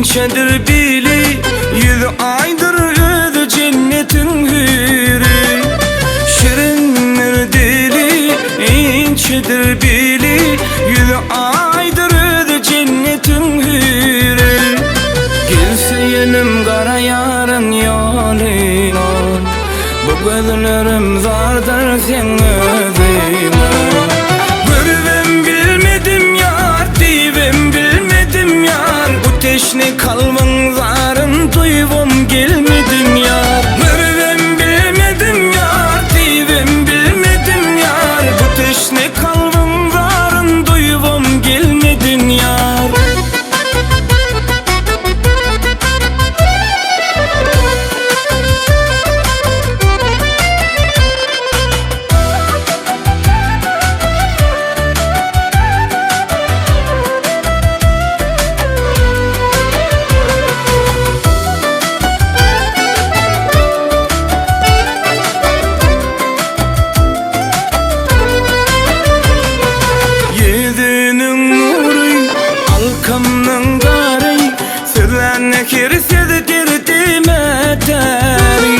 inçedir bili, 100 aydır ödü cennetin hürü. Şirindir dili, inçedir bili, 100 aydır ödü cennetin hürü. Gelse yenim kara yarın yoluna, bu gözlerim zardır sen özüne. Görüvem bilmedim yar, divem bilmedim yar, bu teşne kalbin zarın duyvom gelmedim yar. Görüvem bilmedim yar, divem bilmedim yar, bu teşne kalbin zarın duyvom gelmedim yar. Alkamdan gari, sözlerine kirsiz dirdime teri.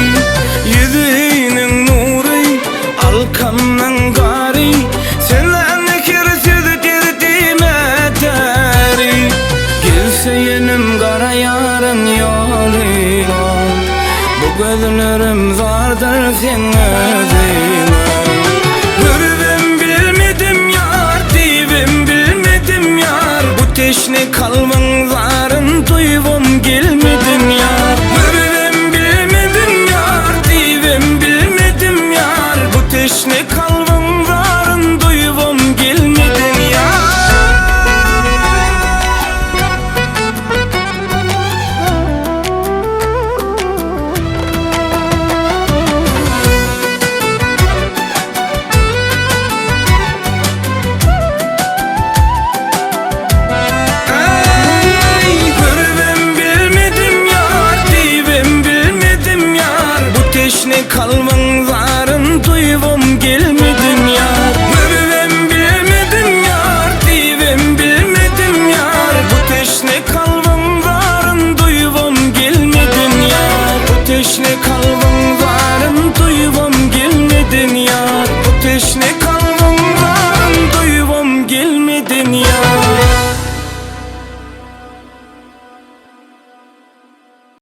Yüzünün nuru, alkamdan gari, sözlerine kirsiz dirdime teri. Gelse yenim kara yarın yoluna, bu gözlerim zardır sen özüne. Görüvem bilmedim yar, divem bilmedim yar, bu teşne kalbin zarın duyvom gelmedim yar. Görüvem bilmedim yar, divem bilmedim yar, bu teşne kalbin zarın duyvom gelmedim yar. Teşne kalbin zarın duyvom gelmedim yar. Görüvem bilmedim yar, divem bilmedim yar, bu teşne kalbin zarın duyvom gelmedim yar. Bu teşne kalbin zarın duyvom gelmedim yar, bu teşne